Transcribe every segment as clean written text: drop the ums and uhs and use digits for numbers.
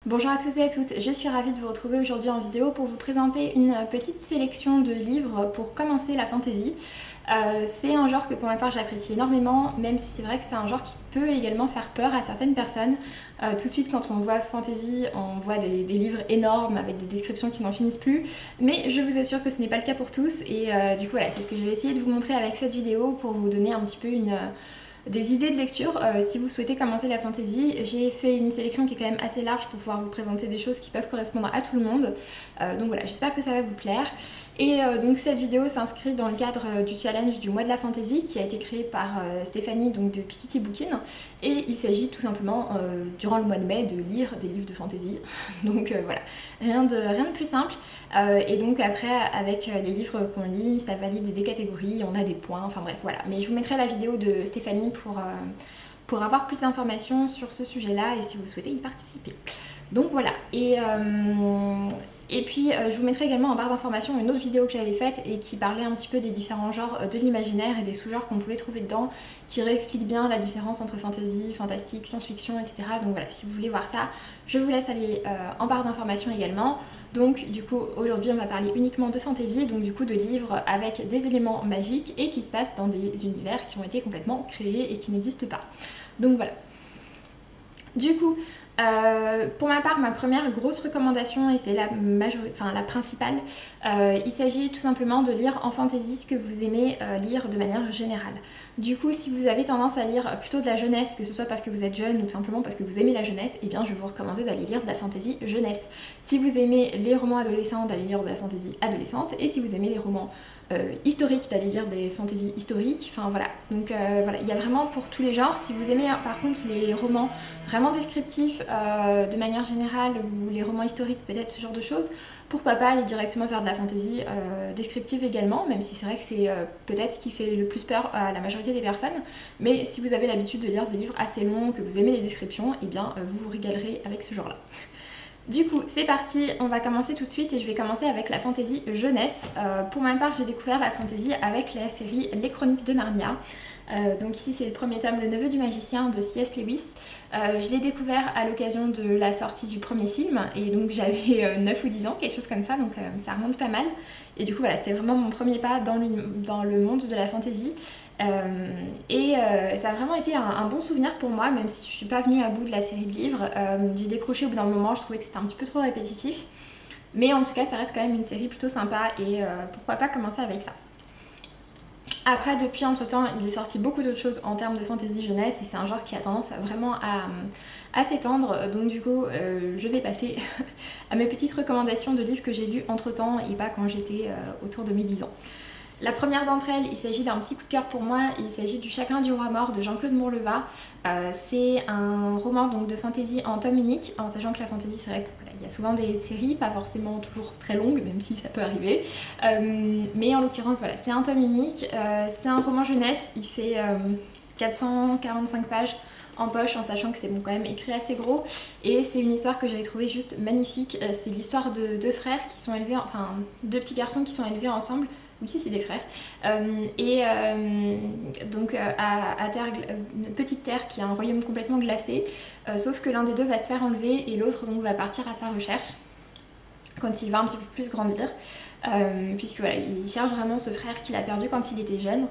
Bonjour à tous et à toutes, je suis ravie de vous retrouver aujourd'hui en vidéo pour vous présenter une petite sélection de livres pour commencer la fantasy. C'est un genre que pour ma part j'apprécie énormément, même si c'est vrai que c'est un genre qui peut également faire peur à certaines personnes. Tout de suite quand on voit fantasy, on voit des livres énormes avec des descriptions qui n'en finissent plus, mais je vous assure que ce n'est pas le cas pour tous et du coup voilà, c'est ce que je vais essayer de vous montrer avec cette vidéo pour vous donner un petit peu des idées de lecture. Si vous souhaitez commencer la fantasy, j'ai fait une sélection qui est quand même assez large pour pouvoir vous présenter des choses qui peuvent correspondre à tout le monde. Donc voilà, j'espère que ça va vous plaire. Et donc cette vidéo s'inscrit dans le cadre du challenge du mois de la fantasy qui a été créé par Stéphanie donc de Piketty Bookin. Et il s'agit tout simplement durant le mois de mai de lire des livres de fantasy. Donc voilà, rien de plus simple. Et donc après avec les livres qu'on lit, ça valide des catégories, on a des points, enfin bref voilà. Mais je vous mettrai la vidéo de Stéphanie pour avoir plus d'informations sur ce sujet-là et si vous souhaitez y participer. Donc voilà, et puis je vous mettrai également en barre d'informations une autre vidéo que j'avais faite et qui parlait un petit peu des différents genres de l'imaginaire et des sous-genres qu'on pouvait trouver dedans, qui réexplique bien la différence entre fantasy, fantastique, science-fiction, etc. Donc voilà, si vous voulez voir ça, je vous laisse aller en barre d'informations également. Donc du coup, aujourd'hui on va parler uniquement de fantasy, donc du coup de livres avec des éléments magiques et qui se passent dans des univers qui ont été complètement créés et qui n'existent pas. Donc voilà. Du coup, pour ma part, ma première grosse recommandation, et c'est la principale, il s'agit tout simplement de lire en fantasy ce que vous aimez lire de manière générale. Du coup, si vous avez tendance à lire plutôt de la jeunesse, que ce soit parce que vous êtes jeune ou tout simplement parce que vous aimez la jeunesse, eh bien je vais vous recommander d'aller lire de la fantasy jeunesse. Si vous aimez les romans adolescents, d'aller lire de la fantasy adolescente, et si vous aimez les romans historiques, d'aller lire des fantaisies historiques, enfin voilà. Donc voilà, il y a vraiment pour tous les genres. Si vous aimez par contre les romans vraiment descriptifs de manière générale, ou les romans historiques, peut-être ce genre de choses, pourquoi pas aller directement faire de la fantasy descriptive également, même si c'est vrai que c'est peut-être ce qui fait le plus peur à la majorité des personnes. Mais si vous avez l'habitude de lire des livres assez longs, que vous aimez les descriptions, eh bien vous vous régalerez avec ce genre-là. Du coup, c'est parti, on va commencer tout de suite et je vais commencer avec la fantasy jeunesse. Pour ma part, j'ai découvert la fantasy avec la série Les Chroniques de Narnia. Donc ici, c'est le premier tome, Le Neveu du Magicien de C.S. Lewis. Je l'ai découvert à l'occasion de la sortie du premier film et donc j'avais 9 ou 10 ans, quelque chose comme ça, donc ça remonte pas mal. Et du coup, voilà, c'était vraiment mon premier pas dans le monde de la fantasy. Ça a vraiment été un bon souvenir pour moi, même si je suis pas venue à bout de la série de livres. J'ai décroché au bout d'un moment, je trouvais que c'était un petit peu trop répétitif. Mais en tout cas, ça reste quand même une série plutôt sympa et pourquoi pas commencer avec ça. Après, depuis entre-temps, il est sorti beaucoup d'autres choses en termes de fantasy jeunesse et c'est un genre qui a tendance vraiment à s'étendre. Donc du coup, je vais passer à mes petites recommandations de livres que j'ai lus entre-temps et pas quand j'étais autour de mes 10 ans. La première d'entre elles, il s'agit d'un petit coup de cœur pour moi, il s'agit du Chagrin du Roi Mort de Jean-Claude Morleva. C'est un roman donc, de fantasy en tome unique, en sachant que la fantasy c'est vrai qu'il y a souvent des séries, pas forcément toujours très longues, même si ça peut arriver. Mais en l'occurrence, voilà, c'est un tome unique, c'est un roman jeunesse, il fait 445 pages en poche, en sachant que c'est bon, quand même écrit assez gros. Et c'est une histoire que j'avais trouvée juste magnifique. C'est l'histoire de deux frères qui sont élevés, enfin deux petits garçons qui sont élevés ensemble. Oui, si, c'est des frères. Donc à terre, une petite terre qui a un royaume complètement glacé, sauf que l'un des deux va se faire enlever et l'autre donc va partir à sa recherche quand il va un petit peu plus grandir, puisque voilà, il cherche vraiment ce frère qu'il a perdu quand il était jeune.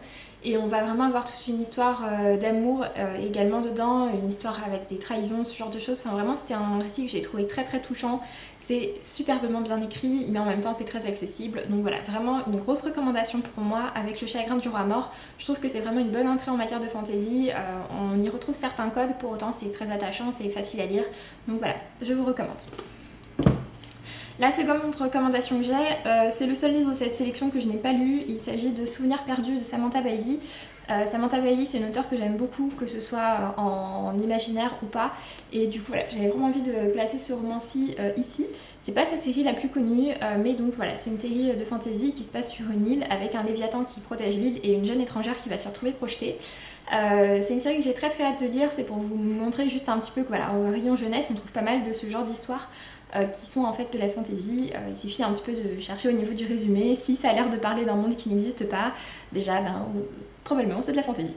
Et on va vraiment avoir toute une histoire d'amour également dedans, une histoire avec des trahisons, ce genre de choses. Enfin vraiment c'était un récit que j'ai trouvé très très touchant. C'est superbement bien écrit, mais en même temps c'est très accessible. Donc voilà, vraiment une grosse recommandation pour moi avec Le Chagrin du Roi Mort. Je trouve que c'est vraiment une bonne entrée en matière de fantasy. On y retrouve certains codes, pour autant c'est très attachant, c'est facile à lire. Donc voilà, je vous recommande. La seconde recommandation que j'ai, c'est le seul livre de cette sélection que je n'ai pas lu. Il s'agit de Souvenirs perdus de Samantha Bailey. Samantha Bailey, c'est une auteure que j'aime beaucoup, que ce soit en imaginaire ou pas. Et du coup, voilà, j'avais vraiment envie de placer ce roman-ci ici. C'est pas sa série la plus connue, mais donc voilà, c'est une série de fantasy qui se passe sur une île avec un léviathan qui protège l'île et une jeune étrangère qui va s'y retrouver projetée. C'est une série que j'ai très très hâte de lire, c'est pour vous montrer juste un petit peu que voilà, au rayon jeunesse, on trouve pas mal de ce genre d'histoires. Qui sont en fait de la fantasy. Il suffit un petit peu de chercher au niveau du résumé. Si ça a l'air de parler d'un monde qui n'existe pas, déjà, probablement c'est de la fantasy.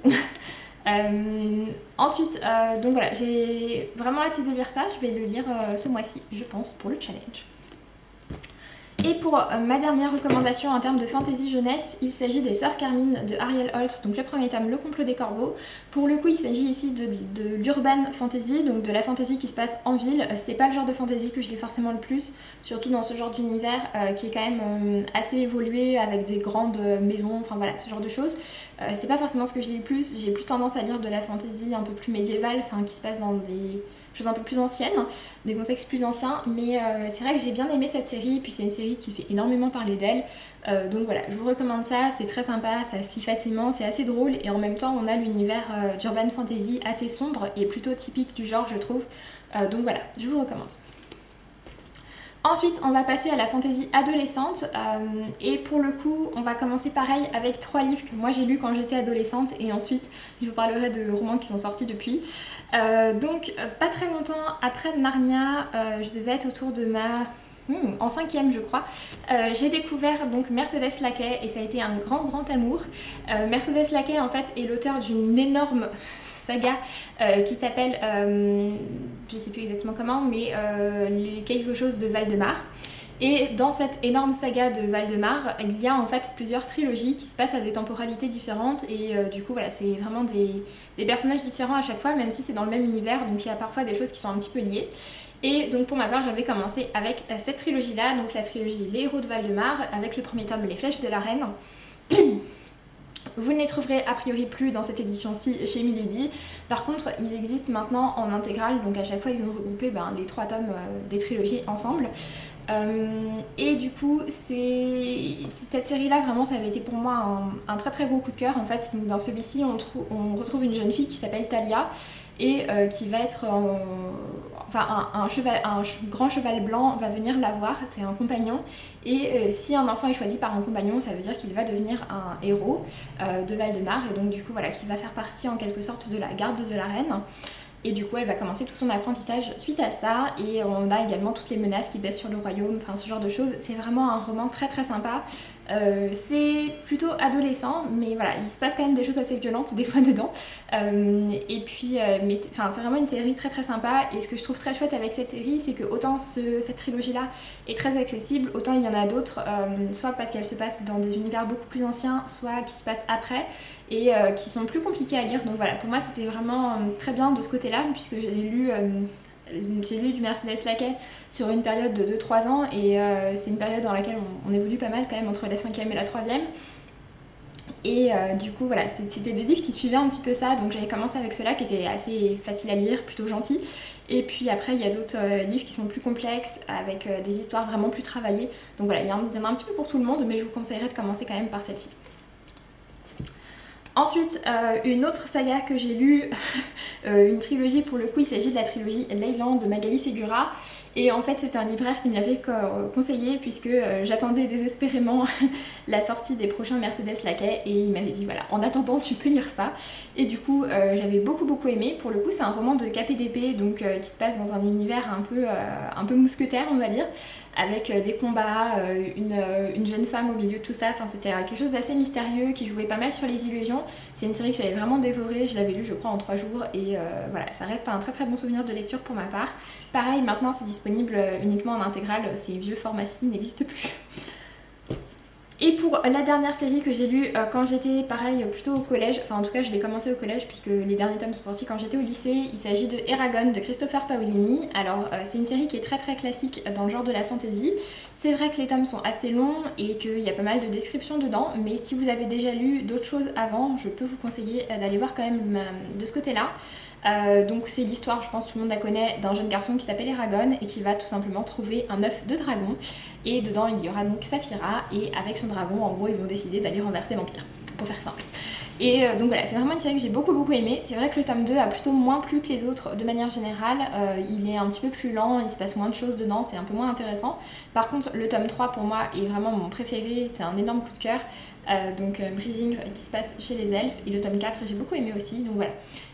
Ensuite, donc voilà, j'ai vraiment hâte de lire ça, je vais le lire ce mois-ci, je pense, pour le challenge. Et pour ma dernière recommandation en termes de fantasy jeunesse, il s'agit des Sœurs Carmine de Ariel Holtz, donc le premier tome, Le complot des corbeaux. Pour le coup, il s'agit ici de l'urban fantasy, donc de la fantasy qui se passe en ville. C'est pas le genre de fantasy que je lis forcément le plus, surtout dans ce genre d'univers qui est quand même assez évolué avec des grandes maisons, enfin voilà, ce genre de choses. C'est pas forcément ce que je lis le plus, j'ai plus tendance à lire de la fantasy un peu plus médiévale, enfin qui se passe dans des choses un peu plus anciennes, des contextes plus anciens, mais c'est vrai que j'ai bien aimé cette série, puis c'est une série qui fait énormément parler d'elle, donc voilà, je vous recommande ça, c'est très sympa, ça se lit facilement, c'est assez drôle, et en même temps on a l'univers d'urban fantasy assez sombre et plutôt typique du genre je trouve, donc voilà, je vous recommande. Ensuite, on va passer à la fantasy adolescente et pour le coup, on va commencer pareil avec 3 livres que moi j'ai lus quand j'étais adolescente et ensuite je vous parlerai de romans qui sont sortis depuis. Donc, pas très longtemps après Narnia, je devais être autour de en 5e je crois, j'ai découvert donc Mercedes Lackey et ça a été un grand amour. Mercedes Lackey en fait est l'auteur d'une énorme saga qui s'appelle, je sais plus exactement comment, mais quelque chose de Valdemar. Et dans cette énorme saga de Valdemar, il y a en fait plusieurs trilogies qui se passent à des temporalités différentes et du coup voilà, c'est vraiment des personnages différents à chaque fois, même si c'est dans le même univers, donc il y a parfois des choses qui sont un petit peu liées. Et donc pour ma part, j'avais commencé avec cette trilogie-là, donc la trilogie Les Héros de Valdemar, avec le premier tome Les Flèches de la Reine. Vous ne les trouverez a priori plus dans cette édition-ci chez Milady. Par contre, ils existent maintenant en intégrale, donc à chaque fois ils ont regroupé les 3 tomes des trilogies ensemble. Et du coup, cette série-là, vraiment, ça avait été pour moi un très gros coup de cœur. En fait, dans celui-ci, on retrouve une jeune fille qui s'appelle Talia et qui va être... un grand cheval blanc va venir la voir, c'est un compagnon, et si un enfant est choisi par un compagnon, ça veut dire qu'il va devenir un héros de Valdemar, et donc du coup voilà, qui va faire partie en quelque sorte de la garde de la reine. Et du coup, elle va commencer tout son apprentissage suite à ça, et on a également toutes les menaces qui pèsent sur le royaume, enfin ce genre de choses. C'est vraiment un roman très sympa. C'est plutôt adolescent, mais voilà, il se passe quand même des choses assez violentes des fois dedans. Et puis, mais c'est vraiment une série très sympa. Et ce que je trouve très chouette avec cette série, c'est que autant cette trilogie-là est très accessible, autant il y en a d'autres, soit parce qu'elle se passe dans des univers beaucoup plus anciens, soit qui se passent après et qui sont plus compliqués à lire. Donc voilà, pour moi c'était vraiment très bien de ce côté-là, puisque j'ai lu du Mercedes Lackey sur une période de 2-3 ans et c'est une période dans laquelle on évolue pas mal quand même entre la 5e et la 3e. Et du coup voilà, c'était des livres qui suivaient un petit peu ça, donc j'avais commencé avec ceux-là qui étaient assez faciles à lire, plutôt gentils. Et puis après il y a d'autres livres qui sont plus complexes, avec des histoires vraiment plus travaillées. Donc voilà, il y en a un petit peu pour tout le monde, mais je vous conseillerais de commencer quand même par celle-ci. Ensuite, une autre saga que j'ai lue, une trilogie pour le coup, il s'agit de la trilogie Leyland de Magali Segura. Et en fait, c'était un libraire qui me l'avait conseillé puisque j'attendais désespérément la sortie des prochains Mercedes Lackey et il m'avait dit voilà, en attendant, tu peux lire ça. Et du coup, j'avais beaucoup aimé. Pour le coup, c'est un roman de KPDP, donc qui se passe dans un univers un peu mousquetaire, on va dire, avec des combats, une jeune femme au milieu de tout ça. Enfin, c'était quelque chose d'assez mystérieux qui jouait pas mal sur les illusions. C'est une série que j'avais vraiment dévorée, je l'avais lue je crois en 3 jours et voilà, ça reste un très bon souvenir de lecture pour ma part. Pareil, maintenant c'est disponible uniquement en intégrale, ces vieux formats-ci n'existent plus. Et pour la dernière série que j'ai lue quand j'étais pareil plutôt au collège, enfin en tout cas je l'ai commencé au collège puisque les derniers tomes sont sortis quand j'étais au lycée, il s'agit de Eragon de Christopher Paolini. Alors c'est une série qui est très classique dans le genre de la fantasy. C'est vrai que les tomes sont assez longs et qu'il y a pas mal de descriptions dedans, mais si vous avez déjà lu d'autres choses avant, je peux vous conseiller d'aller voir quand même de ce côté-là. Donc c'est l'histoire, je pense que tout le monde la connaît, d'un jeune garçon qui s'appelle Eragon et qui va tout simplement trouver un œuf de dragon et dedans il y aura donc Saphira et avec son dragon en gros ils vont décider d'aller renverser l'Empire, pour faire simple. Et donc voilà, c'est vraiment une série que j'ai beaucoup aimé. C'est vrai que le tome 2 a plutôt moins plu que les autres de manière générale, il est un petit peu plus lent, il se passe moins de choses dedans, c'est un peu moins intéressant. Par contre le tome 3 pour moi est vraiment mon préféré, c'est un énorme coup de cœur, donc Brisingr qui se passe chez les elfes, et le tome 4 j'ai beaucoup aimé aussi, donc voilà.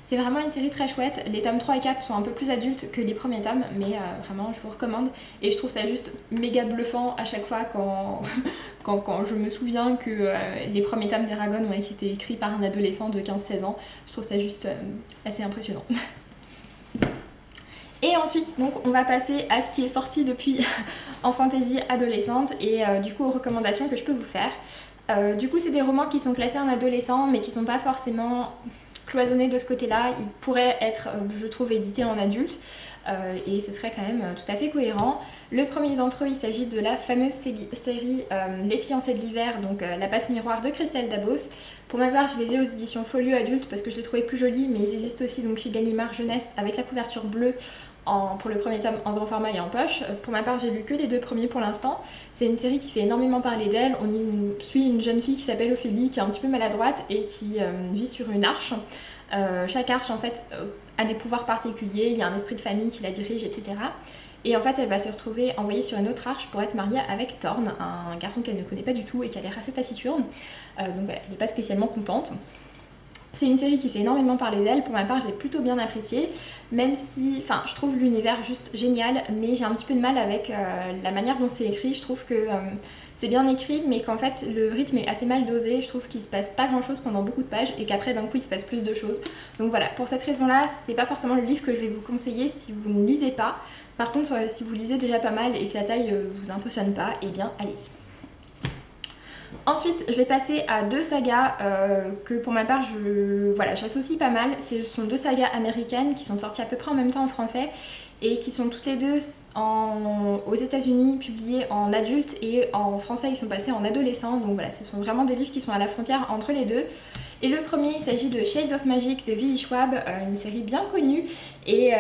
C'est vraiment une série très chouette. Les tomes 3 et 4 sont un peu plus adultes que les premiers tomes, mais vraiment je vous recommande. Et je trouve ça juste méga bluffant à chaque fois quand je me souviens que les premiers tomes d'Eragon ont été écrits par un adolescent de 15-16 ans. Je trouve ça juste assez impressionnant. Et ensuite, donc, on va passer à ce qui est sorti depuis en fantasy adolescente et du coup aux recommandations que je peux vous faire. Du coup, c'est des romans qui sont classés en adolescent mais qui sont pas forcément cloisonnés de ce côté-là. Ils pourraient être, je trouve, édités en adulte et ce serait quand même tout à fait cohérent. Le premier d'entre eux, il s'agit de la fameuse série Les fiancés de l'hiver, donc La passe miroir de Christelle Dabos. Pour ma part, je les ai aux éditions Folio Adultes parce que je les trouvais plus jolies, mais ils existent aussi donc chez Gallimard Jeunesse avec la couverture bleue pour le premier tome en grand format et en poche. Pour ma part, j'ai lu que les 2 premiers pour l'instant. C'est une série qui fait énormément parler d'elle. On suit une jeune fille qui s'appelle Ophélie, qui est un petit peu maladroite et qui vit sur une arche. Chaque arche en fait a des pouvoirs particuliers, il y a un esprit de famille qui la dirige, etc. Et en fait, elle va se retrouver envoyée sur une autre arche pour être mariée avec Thorn, un garçon qu'elle ne connaît pas du tout et qui a l'air assez taciturne. Donc voilà, elle n'est pas spécialement contente. C'est une série qui fait énormément parler d'elle. Pour ma part, je l'ai plutôt bien appréciée, même si, enfin, je trouve l'univers juste génial, mais j'ai un petit peu de mal avec la manière dont c'est écrit. Je trouve que c'est bien écrit, mais qu'en fait, le rythme est assez mal dosé. Je trouve qu'il se passe pas grand-chose pendant beaucoup de pages et qu'après, d'un coup, il se passe plus de choses. Donc voilà, pour cette raison-là, c'est pas forcément le livre que je vais vous conseiller si vous ne lisez pas. Par contre, si vous lisez déjà pas mal et que la taille vous impressionne pas, eh bien, allez-y. Ensuite, je vais passer à 2 sagas que pour ma part, j'associe pas mal. Ce sont 2 sagas américaines qui sont sorties à peu près en même temps en français et qui sont toutes les deux aux États-Unis publiées en adulte et en français ils sont passés en adolescent. Donc voilà, ce sont vraiment des livres qui sont à la frontière entre les deux. Et le premier, il s'agit de Shades of Magic de Willy Schwab, une série bien connue et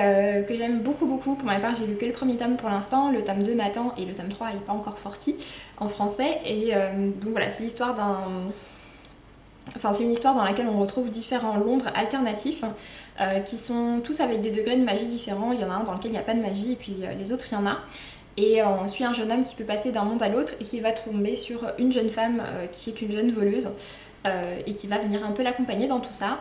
que j'aime beaucoup beaucoup. Pour ma part, j'ai lu que le premier tome pour l'instant, le tome 2 m'attend et le tome 3 n'est pas encore sorti en français. Et donc voilà, c'est l'histoire d'un... Enfin, c'est une histoire dans laquelle on retrouve différents Londres alternatifs qui sont tous avec des degrés de magie différents. Il y en a un dans lequel il n'y a pas de magie et puis les autres, il y en a. Et on suit un jeune homme qui peut passer d'un monde à l'autre et qui va tomber sur une jeune femme qui est une jeune voleuse et qui va venir un peu l'accompagner dans tout ça.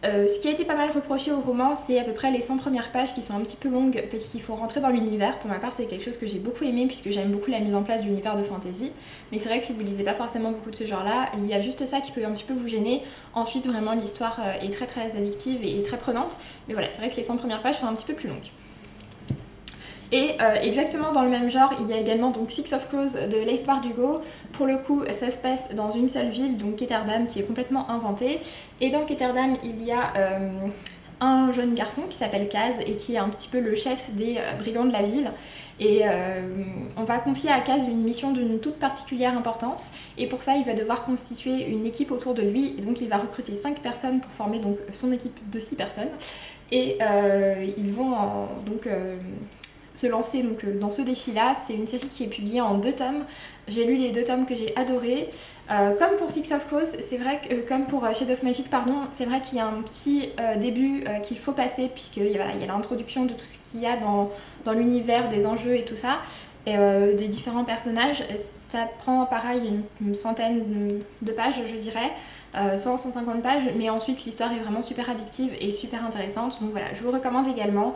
Ce qui a été pas mal reproché au roman, c'est à peu près les 100 premières pages qui sont un petit peu longues parce qu'il faut rentrer dans l'univers. Pour ma part, c'est quelque chose que j'ai beaucoup aimé puisque j'aime beaucoup la mise en place d'univers de fantasy. Mais c'est vrai que si vous lisez pas forcément beaucoup de ce genre-là, il y a juste ça qui peut un petit peu vous gêner. Ensuite, vraiment, l'histoire est très très addictive et très prenante. Mais voilà, c'est vrai que les 100 premières pages sont un petit peu plus longues. Et exactement dans le même genre, il y a également donc Six of Crows de Lace Bardugo. Pour le coup, ça se passe dans une seule ville, donc Ketterdam, qui est complètement inventée. Et dans Ketterdam, il y a un jeune garçon qui s'appelle Kaz et qui est un petit peu le chef des brigands de la ville. Et on va confier à Kaz une mission d'une toute particulière importance. Et pour ça, il va devoir constituer une équipe autour de lui. Et donc il va recruter 5 personnes pour former donc son équipe de 6 personnes. Et ils vont se lancer donc, dans ce défi-là. C'est une série qui est publiée en 2 tomes. J'ai lu les 2 tomes que j'ai adorés. Comme pour Six of Crows, c'est vrai que, comme pour Shades of Magic, pardon, c'est vrai qu'il y a un petit début qu'il faut passer puisqu'il voilà, y a l'introduction de tout ce qu'il y a dans l'univers, des enjeux et tout ça, et des différents personnages. Ça prend pareil une centaine de pages, je dirais. 100-150 pages, mais ensuite l'histoire est vraiment super addictive et super intéressante, donc voilà, je vous recommande également.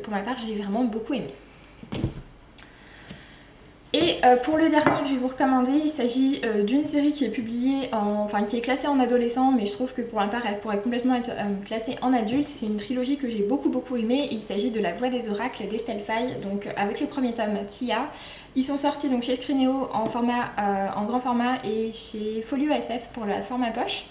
Pour ma part, j'ai vraiment beaucoup aimé. Et pour le dernier que je vais vous recommander, il s'agit d'une série qui est publiée, qui est classée en adolescent, mais je trouve que pour ma part elle pourrait complètement être classée en adulte. C'est une trilogie que j'ai beaucoup aimée, il s'agit de La Voix des Oracles d'Estelle Faye, donc avec le premier tome Tia. Ils sont sortis donc chez Scrinéo en grand format et chez Folio SF pour la format poche.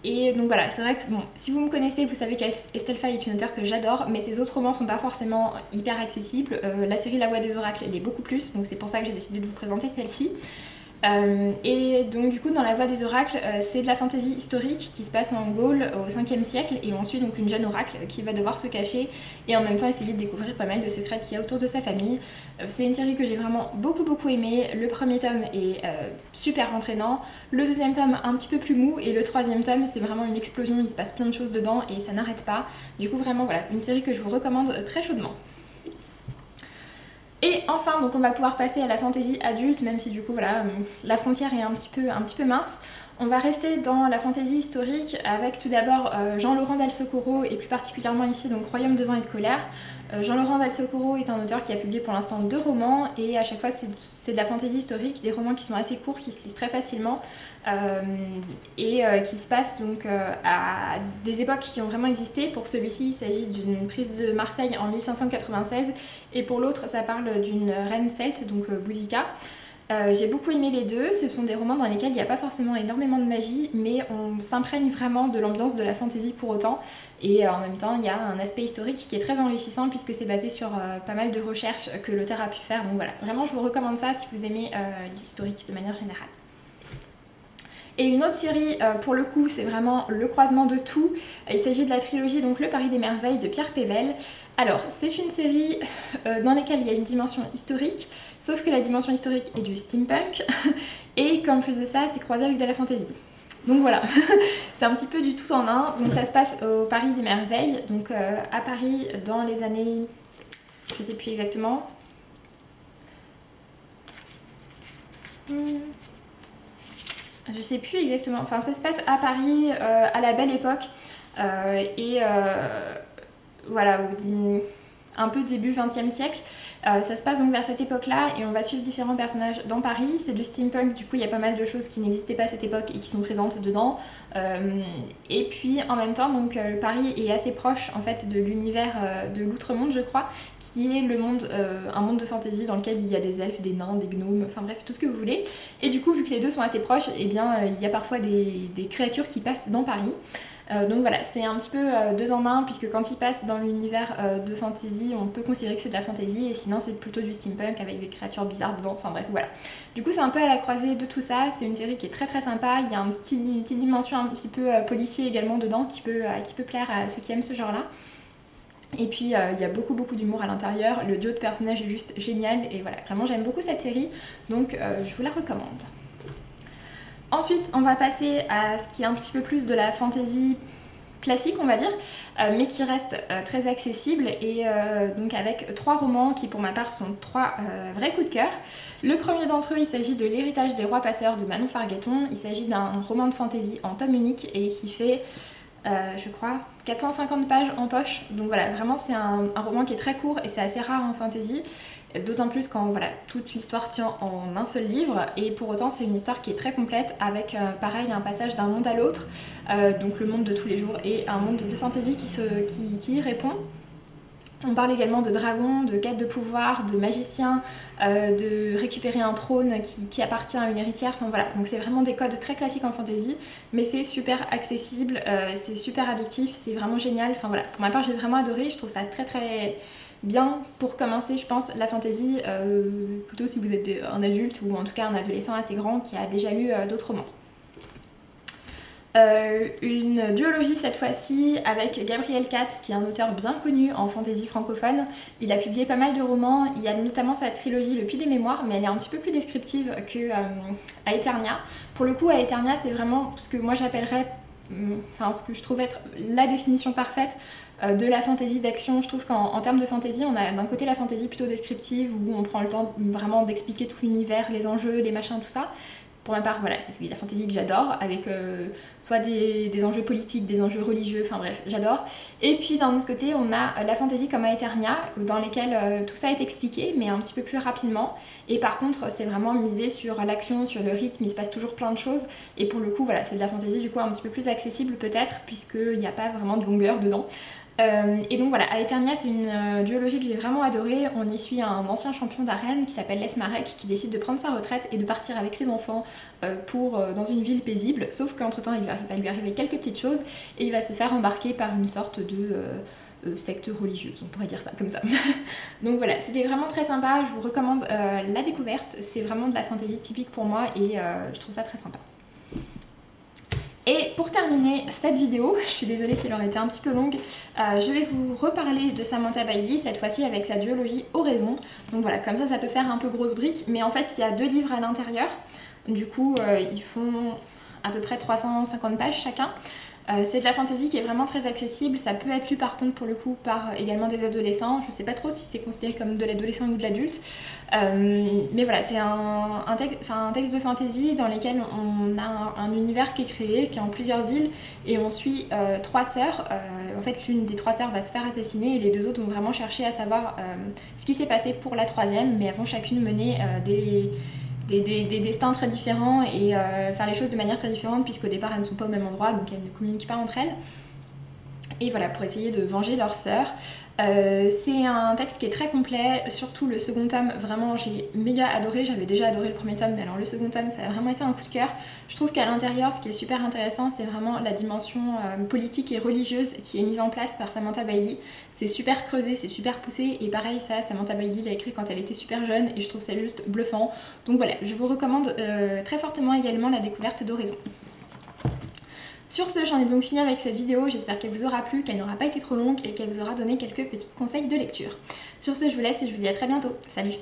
Et donc voilà, c'est vrai que bon, si vous me connaissez, vous savez qu'Estelle Faye est une auteure que j'adore, mais ses autres romans sont pas forcément hyper accessibles. La série La Voix des Oracles, elle est beaucoup plus, donc c'est pour ça que j'ai décidé de vous présenter celle-ci. Et donc du coup dans La Voix des Oracles, c'est de la fantasy historique qui se passe en Gaule au 5e siècle et on suit donc une jeune oracle qui va devoir se cacher et en même temps essayer de découvrir pas mal de secrets qu'il y a autour de sa famille. C'est une série que j'ai vraiment beaucoup aimé. Le premier tome est super entraînant, le deuxième tome un petit peu plus mou et le troisième tome c'est vraiment une explosion, il se passe plein de choses dedans et ça n'arrête pas. Du coup vraiment voilà, une série que je vous recommande très chaudement. Et enfin, donc on va pouvoir passer à la fantasy adulte, même si du coup voilà, la frontière est un petit peu mince. On va rester dans la fantaisie historique avec tout d'abord Jean-Laurent Del Socorro et plus particulièrement ici donc Royaume de vent et de colère. Jean-Laurent Del Socorro est un auteur qui a publié pour l'instant 2 romans et à chaque fois c'est de la fantaisie historique, des romans qui sont assez courts, qui se lisent très facilement et qui se passent donc à des époques qui ont vraiment existé. Pour celui-ci il s'agit d'une prise de Marseille en 1596 et pour l'autre ça parle d'une reine celte, donc Boudica. J'ai beaucoup aimé les deux, ce sont des romans dans lesquels il n'y a pas forcément énormément de magie, mais on s'imprègne vraiment de l'ambiance de la fantasy pour autant, et en même temps il y a un aspect historique qui est très enrichissant puisque c'est basé sur pas mal de recherches que l'auteur a pu faire, donc voilà, vraiment je vous recommande ça si vous aimez l'historique de manière générale. Et une autre série, pour le coup, c'est vraiment le croisement de tout. Il s'agit de la trilogie donc Le Paris des Merveilles de Pierre Pével. Alors, c'est une série dans laquelle il y a une dimension historique, sauf que la dimension historique est du steampunk, et qu'en plus de ça, c'est croisé avec de la fantasy. Donc voilà, c'est un petit peu du tout en un. Donc ça se passe au Paris des Merveilles, donc à Paris dans les années... je sais plus exactement... Je sais plus exactement, enfin ça se passe à Paris à la belle époque voilà, un peu début 20e siècle. Ça se passe donc vers cette époque-là et on va suivre différents personnages dans Paris. C'est du steampunk, du coup il y a pas mal de choses qui n'existaient pas à cette époque et qui sont présentes dedans. Et puis en même temps, donc Paris est assez proche en fait de l'univers de l'Outre-Monde, je crois, qui est le monde, un monde de fantasy dans lequel il y a des elfes, des nains, des gnomes, enfin bref, tout ce que vous voulez. Et du coup, vu que les deux sont assez proches, eh bien, il y a parfois des créatures qui passent dans Paris. Donc voilà, c'est un petit peu 2 en 1, puisque quand ils passent dans l'univers de fantasy, on peut considérer que c'est de la fantasy, et sinon c'est plutôt du steampunk avec des créatures bizarres dedans, enfin bref, voilà. Du coup, c'est un peu à la croisée de tout ça, c'est une série qui est très très sympa, il y a une petite dimension un petit peu policier également dedans, qui peut plaire à ceux qui aiment ce genre-là. Et puis il y a beaucoup d'humour à l'intérieur, le duo de personnages est juste génial et voilà, vraiment j'aime beaucoup cette série, donc je vous la recommande. Ensuite on va passer à ce qui est un petit peu plus de la fantasy classique on va dire, mais qui reste très accessible et donc avec 3 romans qui pour ma part sont 3 vrais coups de cœur. Le premier d'entre eux il s'agit de L'Héritage des rois passeurs de Manon Fargueton, il s'agit d'un roman de fantasy en tome unique et qui fait... je crois 450 pages en poche, donc voilà, vraiment c'est un roman qui est très court et c'est assez rare en fantasy, d'autant plus quand voilà, toute l'histoire tient en un seul livre, et pour autant c'est une histoire qui est très complète avec pareil un passage d'un monde à l'autre, donc le monde de tous les jours et un monde de fantasy qui y répond. On parle également de dragons, de quêtes de pouvoir, de magiciens, de récupérer un trône qui appartient à une héritière, enfin voilà, donc c'est vraiment des codes très classiques en fantasy, mais c'est super accessible, c'est super addictif, c'est vraiment génial, enfin voilà, pour ma part j'ai vraiment adoré, je trouve ça très très bien pour commencer je pense la fantasy, plutôt si vous êtes un adulte ou en tout cas un adolescent assez grand qui a déjà lu d'autres romans. Une duologie cette fois-ci avec Gabriel Katz qui est un auteur bien connu en fantasy francophone. Il a publié pas mal de romans, il y a notamment sa trilogie Le Puits des Mémoires, mais elle est un petit peu plus descriptive que Aeternia. Pour le coup Aeternia c'est vraiment ce que moi j'appellerais, enfin ce que je trouve être la définition parfaite de la fantasy d'action. Je trouve qu'en termes de fantasy on a d'un côté la fantasy plutôt descriptive où on prend le temps vraiment d'expliquer tout l'univers, les enjeux, les machins, tout ça. Pour ma part, voilà, c'est la fantasy que j'adore, avec soit des enjeux politiques, des enjeux religieux, enfin bref, j'adore. Et puis d'un autre côté, on a la fantasy comme Aeternia, dans lesquelles tout ça est expliqué, mais un petit peu plus rapidement. Et par contre, c'est vraiment misé sur l'action, sur le rythme, il se passe toujours plein de choses. Et pour le coup, voilà, c'est de la fantasy du coup un petit peu plus accessible peut-être, puisqu'il n'y a pas vraiment de longueur dedans. Et donc voilà, Aeternia c'est une duologie que j'ai vraiment adorée. On y suit un ancien champion d'arène qui s'appelle Les Marek qui décide de prendre sa retraite et de partir avec ses enfants dans une ville paisible, sauf qu'entre temps il va lui arriver quelques petites choses et il va se faire embarquer par une sorte de secte religieuse, on pourrait dire ça comme ça. Donc voilà, c'était vraiment très sympa, je vous recommande la découverte, c'est vraiment de la fantasy typique pour moi et je trouve ça très sympa. Et pour terminer cette vidéo, je suis désolée si elle aurait été un petit peu longue, je vais vous reparler de Samantha Bailey, cette fois-ci avec sa duologie Oraison. Donc voilà, comme ça peut faire un peu grosse brique, mais en fait il y a 2 livres à l'intérieur, du coup ils font à peu près 350 pages chacun. C'est de la fantasy qui est vraiment très accessible, ça peut être lu par contre pour le coup par également des adolescents, je sais pas trop si c'est considéré comme de l'adolescent ou de l'adulte, mais voilà, c'est un texte de fantasy dans lequel on a un univers qui est créé, qui est en plusieurs îles, et on suit 3 sœurs. En fait, l'une des 3 sœurs va se faire assassiner et les 2 autres vont vraiment chercher à savoir ce qui s'est passé pour la 3e, mais elles vont chacune mener des destins très différents et faire les choses de manière très différente, puisqu'au départ elles ne sont pas au même endroit, donc elles ne communiquent pas entre elles. Et voilà, pour essayer de venger leur sœur. C'est un texte qui est très complet, surtout le second tome, vraiment j'ai méga adoré, j'avais déjà adoré le premier tome, mais alors le second tome ça a vraiment été un coup de cœur. Je trouve qu'à l'intérieur ce qui est super intéressant c'est vraiment la dimension politique et religieuse qui est mise en place par Samantha Bailey. C'est super creusé, c'est super poussé, et pareil ça, Samantha Bailey l'a écrit quand elle était super jeune et je trouve ça juste bluffant. Donc voilà, je vous recommande très fortement également la découverte d'Horizon. Sur ce, j'en ai donc fini avec cette vidéo, j'espère qu'elle vous aura plu, qu'elle n'aura pas été trop longue et qu'elle vous aura donné quelques petits conseils de lecture. Sur ce, je vous laisse et je vous dis à très bientôt. Salut!